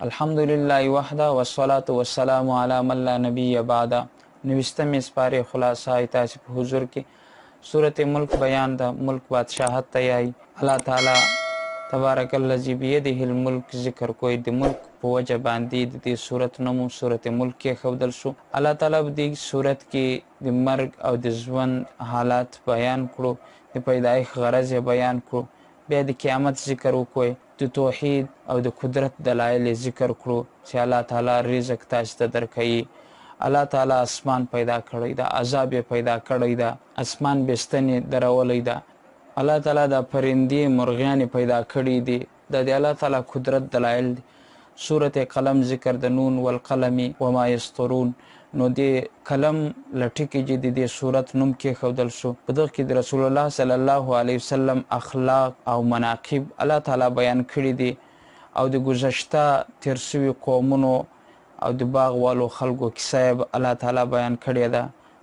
الحمدلله وحده والصلاة والسلام علی من لا نبی بعده. نوستمې سپارې خلاصه تاسو په حضور کې سورۃ ملک بیان د ملک بادشاہت ته یای. الله تعالی تبارک الذی بیده الملک ذکر کوی د ملک په وجه باندې د دې سورۃ نوم سورۃ ملک کې ښودل شو. الله تعالی په دې سورۃ کې د مرګ او د ژوند حالات بیان کړو، د پیدایښت غرض بیان کړو، بیا د قیامت ذکر وکړو، د توحید او د قدرت دلایل ذکر کړو چې الله تعالی رزق تاسو ته درکوي. الله تعالی اسمان پیدا کړی دا، عذاب پیدا کړی دا، اسمان بستنې درولی دا، الله تعالی دا پرندې مرغیان پیدا کړي دي، د الله تعالی قدرت دلایل دي. سورۃ قلم ذکر د نون والقلم وما یسطرون. نو د قلم لټکی چې د دې سورۃ نوم کې ښودل شو. په دغه کې د رسول الله صلی الله علیه وسلم اخلاق او مناقب الله تعالی بیان کړي دي، او د گذشته تیر شوي قومونو او د باغ والو خلکو کیسه الله تعالی بیان کړې ده.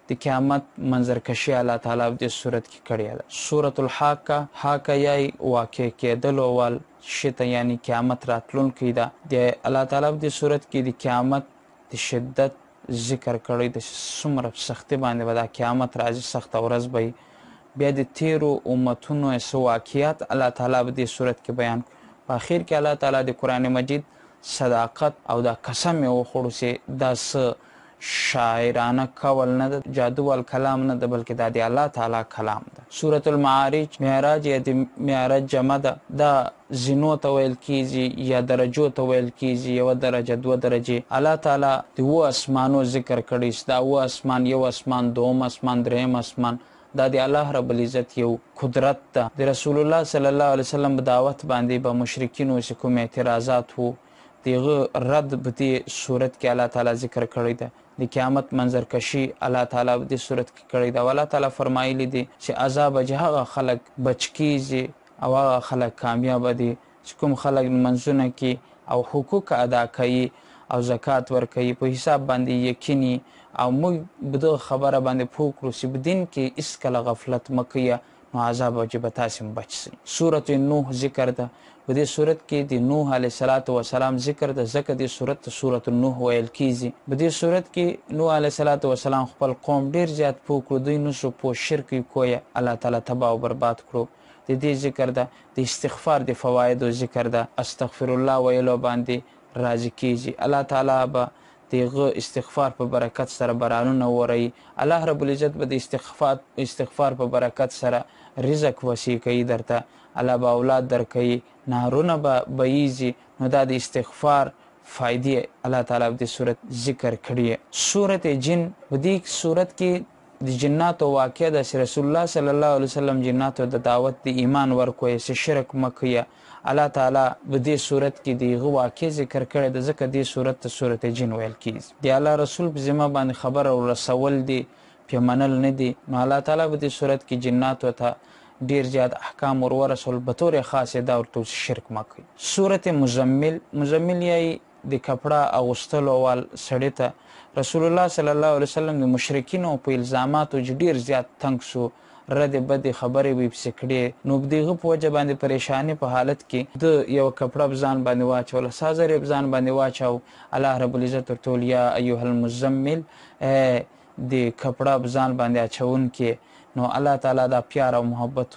د قیامت منظرکشي الله تعالی په دې صورت کې کړې ده. سورۃ الحاقه، حاقه یای واقع کېدلو وال شته، یعنی قیامت راتلونکی ده. د الله تعالی په دې صورت کې د قیامت د شدت ذکر کړی د څومره سختي باندې به دا قیامت راځي، سخته ورځ به. بیا د تیرو امتونو څه واقعیات الله تعالی په دې صورت کې بیان. په اخر کې الله تعالی د قرآن مجید صداقت او دا قسم یې وخوړو چې دا څه شاعرانه قول نه ده، جادو والکلام نه ده، بلکې دا د الله تعالی کلام ده. سورۃ المعارج، معراج یا د معراج جمع ده. دا زینو ته ویل کیږي یا درجو ته ویل کیږي، یو درجه دوه درجې. الله تعالی د و اسمانو ذکر کړي، دا و اسمان، یو اسمان، دوم اسمان، دریم اسمان. دا د الله رب العزت یو قدرت ده. د رسول الله صلی الله علیه وسلم په دعوت باندې به مشرکینو چې کوم اعتراضات وو دغه رد په دې صورت کې الله تعالی ذکر کړی ده. د قیامت منظرکشي الله تعالی په دې صورت کې کړی ده. الله تعالی فرمایلی دي چې عذاب هغه خلک بچ کیږي او هغه خلک کامیاب دي چې کوم خلک منځونه کې او حقوق ادا کوي او زکات ورکوي، په حساب باندې یقیني. او موږ به دغه خبره باندې پوه کړو چې په دین کې هېڅکله غفلت مه کوئ، نو عذاب واجبه تاسې بچ سئ. سورۃ نوح ذکر ده. په دې صورت کې د نوح علیه السلام ذکر ده، ځکه دې صورت ته سورۃ نوح ویل کیږي. په دې صورت کې نوح علیه السلام خپل قوم ډیر زیات پوه کړو، دوی نشو پوه، شرک یې کوی، الله تعالی تباه او برباد کړو. د دې ذکر ده. د استغفار د فوایدو ذکر ده. استغفر الله ویلو باندې راضي کیږي. الله تعالی به دغه استغفار په برکت سره بارانونه ووري. الله رب العزت به د استغفار په برکت سره رزق وسیع کوي درته. الله به اولاد درکوي، نهرونه به بهیږي. نو دا د استغفار فائدې الله تعالی په دې صورت ذکر کړي. سورۃ جن، په دې صورت کې د جناتو واقع ده چې رسول الله صلی الله علیه وسلم جناتو د دعوت د ایمان ورکوي چې شرک مه کوئ. الله تعالی په دې صورت کې دغه واقع ذکر کړی ده، ځکه دې صورت ته سورۃ جن ویل کیږي. د الله رسول په ذمه باندې خبره ورسول دي، پې منل نه دي. نو الله تعالی په دې صورت کې جناتو ته ډیر زیات احکام ورسول، به طور خاص دا ورته شرک مه کوئ. سورۃ مزمل، مزمل یې د کپړه اغوستلو وال سړي ته رسول الله صلی الله علیه وسلم د مشرکینو په الزاماتو ډیر زیات تنگ شو، رد بدې خبرې وی پسې کړې. نو دغه په وجه باندې پریشانی په حالت کې د یو کپړه بزان باندې واچول، سازر بزان باندې واچاو. الله رب العزت ورته یا ایها المزمل، د کپړه بزان باندې اچون کې. نو الله تعالی دا پیار او محبت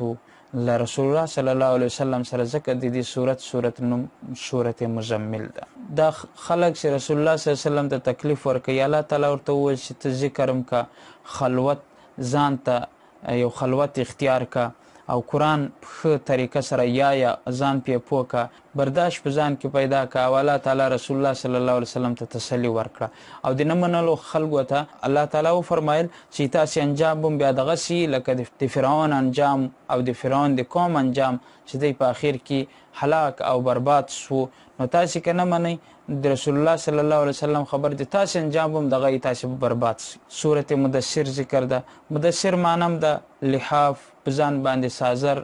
له رسول الله صلی الله علیه وسلم سره، ځکه د دې صورت نوم سورۃ مزمل ده. دا خلک چې رسول الله صلی الله علیه وسلم ته تکلیف ورکوي، الله تعالی ورته وویل چې ته ذکرم کا، خلوت ځان ته یو خلوت اختیار کا، او قرآن په طریقه سره یا ځان پې پوه کا، برداشت په ځان کې پیدا کا. او الله تعالی رسول الله صلی الله علیه وسلم ته تسلی ورکړه. او د نه منلو خلکو ته الله تعالی وفرمایل چې تاسې انجام به بیا دغسې لکه د فرعون انجام او د فرعون د قوم انجام چې دی په اخر کې هلاک او برباد شو. نو تاسې که نه منئ د رسول الله صلی الله علیه وسلم خبر دی، تاسې انجام هم دغه تاسې برباد شي. سورۃ مدثر ذکر ده. مدثر معنی د لحاف په ځان باندې سازر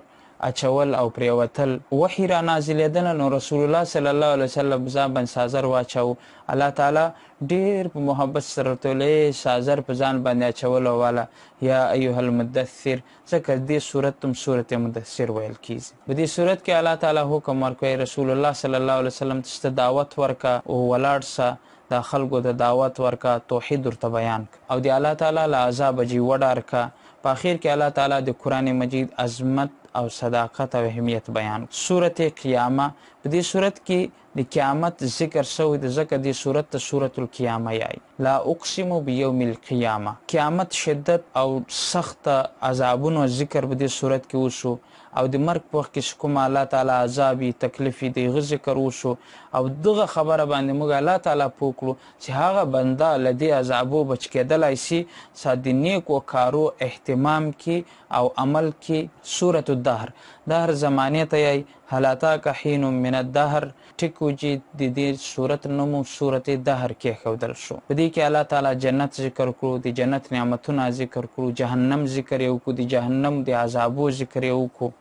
اچول او پریوتل وحی را نازلېدل نو رسول الله صلی الله علیه وسلم ځان باندې سازر واچو الله تعالی ډیر په محبت سره ورته سازر په ځان باندې اچولو والا یا ایها المدثر ځکه دې صورت تم صورت مدثر ویل کیږي. په دې صورت کې الله تعالی حکم ورکوي رسول الله صلی الله علیه وسلم ته دعوت ورکا او ولاړ سه د خلکو د دعوت ورکا توحید ورته بیان او دی الله تعالی له عذاب جی وډار کا. په اخر کې الله تعالی د قران مجید عظمت او صداقت او اهمیت بیان. سورته قیامه په دې صورت کې د قیامت ذکر شوی د ذکر د صورت ته سورۃ القیامه یای. لا اقسم بیوم القیامه قیامت شدت او سخت عذابونو ذکر په دې صورت کې وشو او د مرګ په وخت کې کوم الله تعالی عذابي تکلیفي دی ذکر وشو او دغه خبره باندې موږ الله تعالی پوکړو چې هغه بنده لدی عذابو بچ کېدلای شي ساده نیکو کارو اهتمام کی او عمل کی. سورۃ الدهر دهر زمانه ته حالاتا که حین من الدهر ټکو جی د دې صورت نوم سورۃ الدهر کې خودل شو. په دې کې الله تعالی جنت ذکر کړو د جنت نعمتونه ذکر کړو جهنم ذکر یو کو د جهنم د عذابو ذکر یو کو.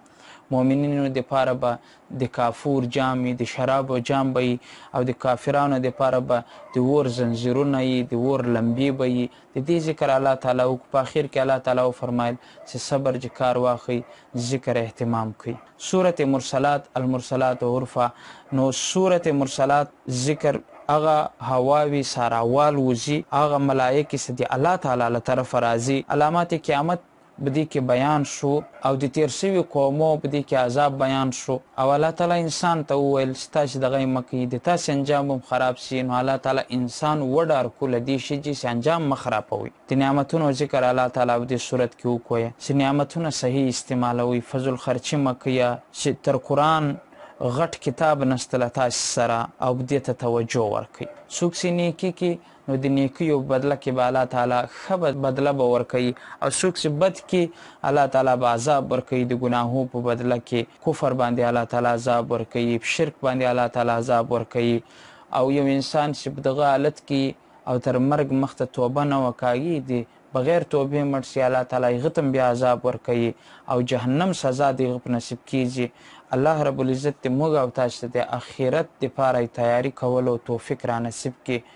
مؤمنینو د پاره به د کافور جامې د شراب او جام به او د کافرانو د پاره به د ور زنجیرونه د ور لمبي به د دې ذکر الله تعالی او په اخر کې الله تعالی فرمایل چې صبر جکار واخی ذکر اهتمام کوي. سورۃ مرسلات المرسلات عرفا نو سورۃ مرسلات ذکر اغه هواوی ساراوال وزي اغه ملائکه سدي الله تعالی له طرف راضي علامات قیامت بدی کې بیان شو او د تیر شوی قومو بدی کې عذاب بیان شو او الله تعالی انسان ته ویل ستاسو دغه مکه د تاسو انجام خراب شي نو الله تعالی انسان وډار کول دي چې انجام مخربوي. د نعمتونو ذکر الله تعالی د صورت کې وکوي چې نعمتونه صحیح استعمالوي فضل خرچ مکه چې تر قران غټ کتاب نستله تاسو سره او دې ته توجه ورکړي. څوک چې نیکی کې نو د نیکیو بدله کې به الله تعالی ښه بدله به ورکوي او څوک چې بد کې الله تعالی به عذاب ورکوي. د ګناهو په بدله کې کفر باندې الله تعالی عذاب ورکوي شرک باندې الله تعالی عذاب ورکوي او یو انسان چې په دغه حالت کې او تر مرګ مخته توبه نه وکړي د بغیر توبې مړ شي الله تعالی غتم بیا عذاب ورکوي او جهنم سزا دی غپ نصیب کیږي. الله رب العزت موږ او تاسو ته د اخرت لپاره تیاری کولو توفیق را نصیب کړي.